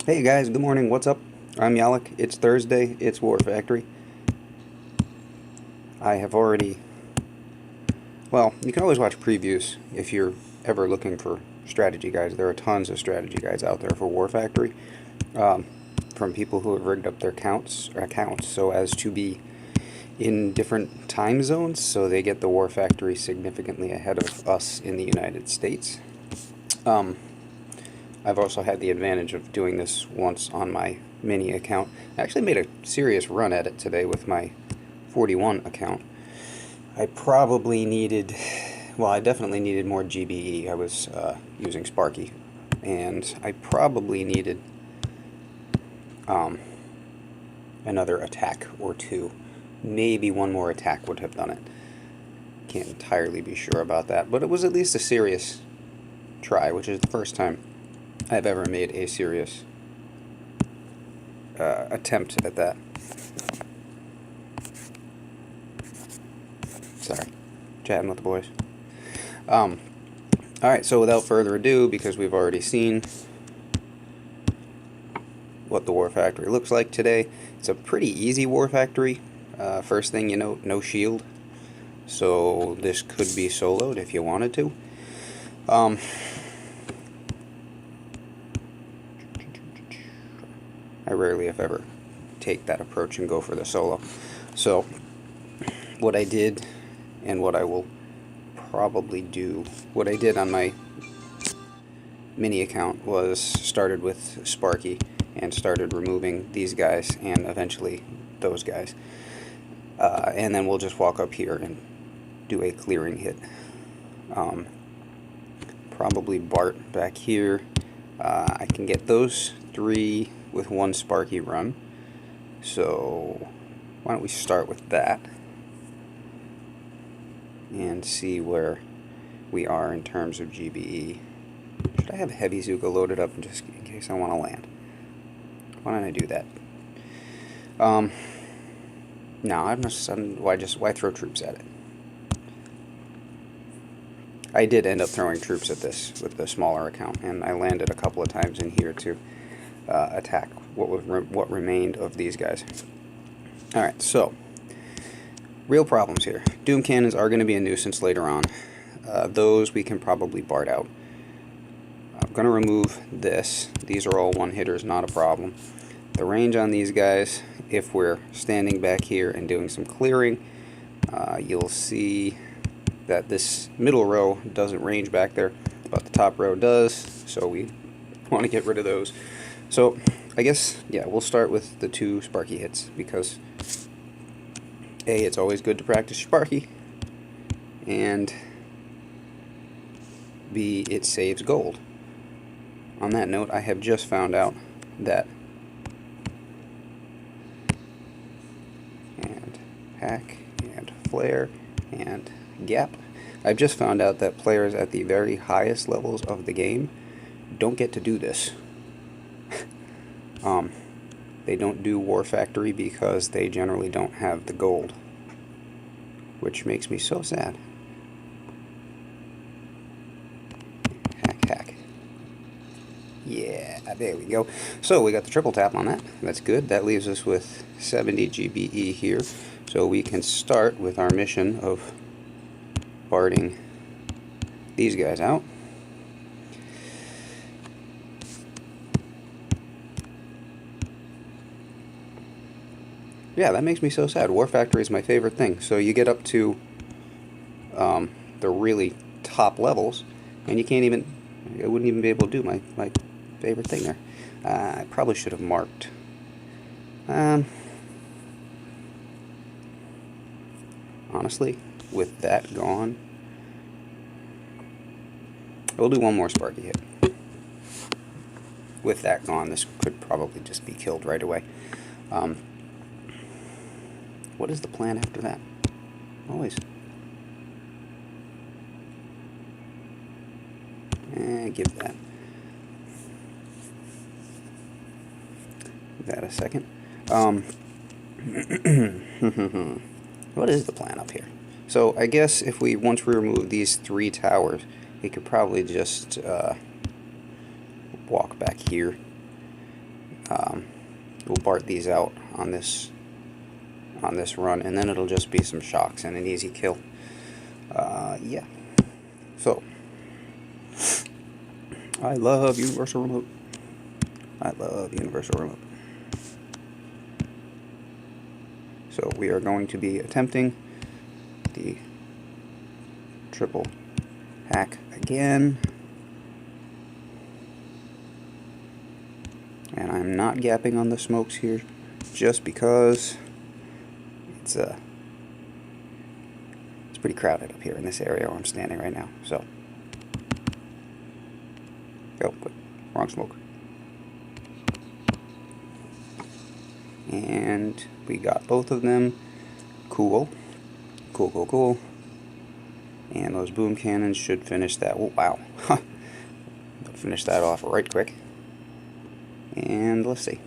Hey guys, good morning, what's up? I'm Yalek, it's Thursday, it's War Factory. I have already... Well, you can always watch previews if you're ever looking for strategy guides. There are tons of strategy guides out there for War Factory um, from people who have rigged up their accounts so as to be in different time zones, so they get the War Factory significantly ahead of us in the United States. Um, I've also had the advantage of doing this once on my mini account. I actually made a serious run at it today with my 41 account. I probably needed, well, I definitely needed more GBE. I was using Sparky, and I probably needed another attack or two. Maybe one more attack would have done it. Can't entirely be sure about that, but it was at least a serious try, which is the first time I've ever made a serious attempt at that. Sorry, chatting with the boys. Alright, so without further ado, because we've already seen what the War Factory looks like today, it's a pretty easy War Factory. First thing you note, no shield, so this could be soloed if you wanted to. I rarely, if ever, take that approach and go for the solo. So, what I did, and what I will probably do, what I did on my mini account was started with Sparky and started removing these guys and eventually those guys. And then we'll just walk up here and do a clearing hit. Probably Bart back here. I can get those three with one Sparky run. So why don't we start with that and see where we are in terms of GBE. Should I have Heavy Zuka loaded up just in case I want to land? Why don't I do that? No, I'm just why throw troops at it? I did end up throwing troops at this with the smaller account, and I landed a couple of times in here to attack what remained of these guys. Alright, so real problems here. Doom cannons are going to be a nuisance later on. Those we can probably Bart out. I'm going to remove this. These are all one-hitters, not a problem. The range on these guys, if we're standing back here and doing some clearing, you'll see that this middle row doesn't range back there, but the top row does, so we want to get rid of those. So I guess, yeah, we'll start with the two Sparky hits, because A, it's always good to practice Sparky, and B, it saves gold. On that note, I have just found out that hack and flare and gap. I've just found out that players at the very highest levels of the game don't get to do this. They don't do War Factory because they generally don't have the gold, which makes me so sad. Hack. Yeah, there we go. So we got the triple tap on that. That's good. That leaves us with 70 GBE here. So we can start with our mission of Barting these guys out. Yeah, that makes me so sad. War Factory is my favorite thing. So you get up to the really top levels, and you can't even, I wouldn't even be able to do my favorite thing there. I probably should have marked. Honestly, with that gone, we'll do one more Sparky hit. With that gone, this could probably just be killed right away. What is the plan after that? Always. Give that a second. What is the plan up here? So I guess if once we remove these three towers, we could probably just walk back here we'll BART these out on this run, and then it'll just be some shocks and an easy kill. Yeah. So, I love universal remote. I love universal remote. So we are going to be attempting the triple hack again. And I'm not gapping on the smokes here just because it's pretty crowded up here in this area where I'm standing right now. So, oh, wrong smoke. And we got both of them. Cool. Cool, cool, cool. And those boom cannons should finish that. Oh, wow. They'll finish that off right quick. And let's see.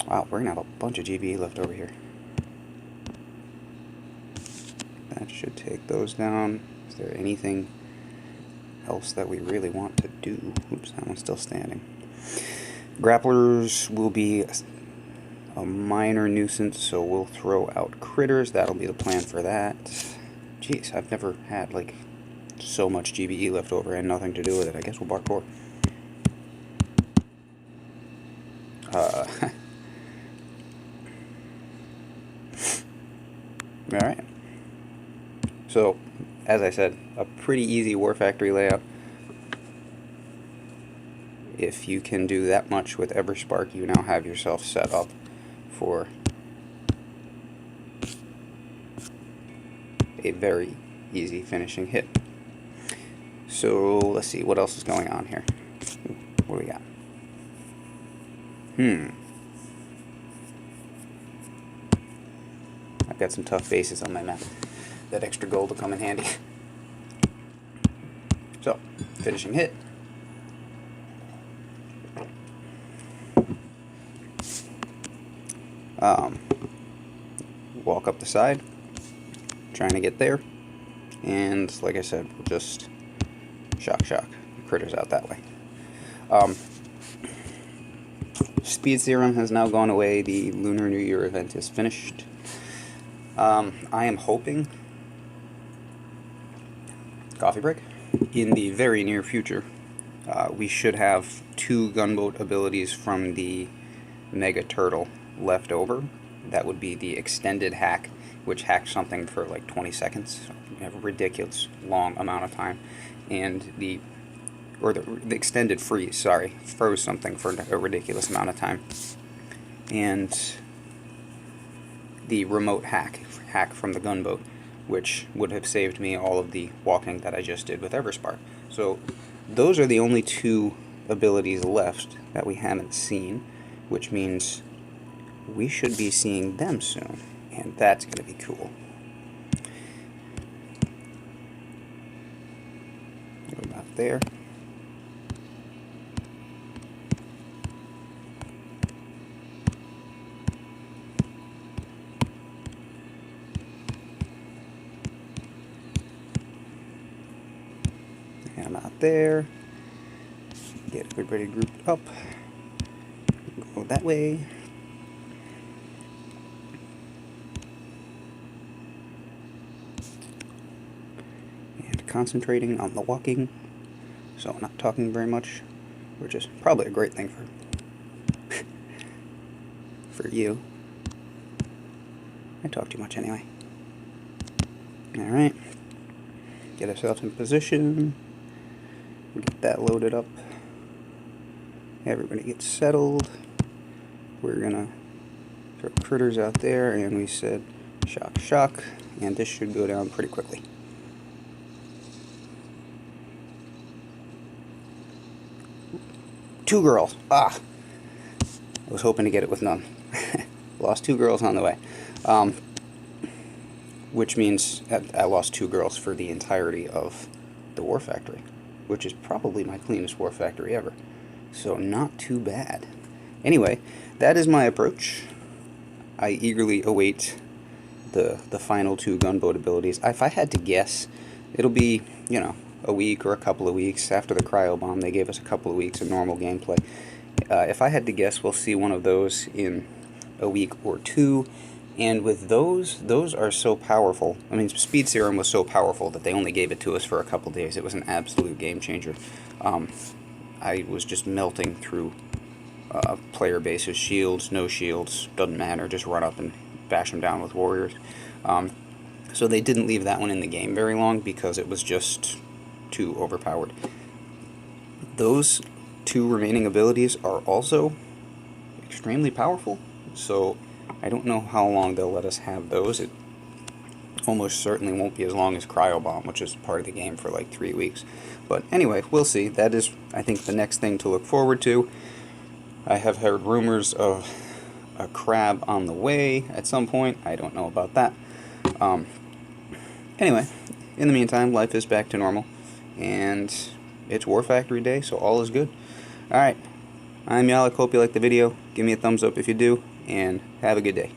Wow, we're going to have a bunch of GBE left over here. That should take those down. Is there anything else that we really want to do? Oops, that one's still standing. Grapplers will be a minor nuisance, so we'll throw out critters. That'll be the plan for that. Jeez, I've never had like so much GBE left over and nothing to do with it. I guess we'll BART 4. Alright. So, as I said, a pretty easy War Factory layout. If you can do that much with Everspark, you now have yourself set up for a very easy finishing hit. So, let's see, what else is going on here? What do we got? I've got some tough bases on my map. That extra gold will come in handy. So, finishing hit. Walk up the side, trying to get there, and like I said, we'll just shock critters out that way. Speed Serum has now gone away. The Lunar New Year event is finished. I am hoping, coffee break, in the very near future, we should have 2 gunboat abilities from the Mega Turtle left over. That would be the extended hack, which hacks something for like 20 seconds, a ridiculous long amount of time, and the extended freeze, sorry, froze something for a ridiculous amount of time, and the remote hack from the gunboat, which would have saved me all of the walking that I just did with Everspark. So those are the only 2 abilities left that we haven't seen, which means we should be seeing them soon, and that's going to be cool. Go about there. And out there. Get everybody grouped up. Go that way. Concentrating on the walking, so not talking very much, which is probably a great thing for you. I talk too much anyway. Alright, get ourselves in position, get that loaded up, everybody gets settled. We're gonna throw critters out there, and we said shock, and this should go down pretty quickly. Two girls. I was hoping to get it with none. Lost 2 girls on the way. Which means I lost 2 girls for the entirety of the War Factory, which is probably my cleanest War Factory ever. So not too bad. Anyway, that is my approach. I eagerly await the final 2 gunboat abilities. If I had to guess, it'll be, a week or a couple of weeks. After the cryo bomb, they gave us a couple of weeks of normal gameplay. If I had to guess, we'll see one of those in a week or two. And with those are so powerful. I mean, Speed Serum was so powerful that they only gave it to us for a couple days. It was an absolute game changer. I was just melting through player bases, shields, no shields, doesn't matter, just run up and bash them down with warriors. So they didn't leave that one in the game very long because it was just too overpowered. Those two remaining abilities are also extremely powerful, so I don't know how long they'll let us have those. It almost certainly won't be as long as Cryo Bomb, which is part of the game for like 3 weeks. But anyway, we'll see. That is, I think, the next thing to look forward to. I have heard rumors of a crab on the way at some point. I don't know about that. Anyway, in the meantime, life is back to normal, and it's War Factory Day, so all is good. Alright, I'm Yalek. Hope you liked the video. Give me a thumbs up if you do, and have a good day.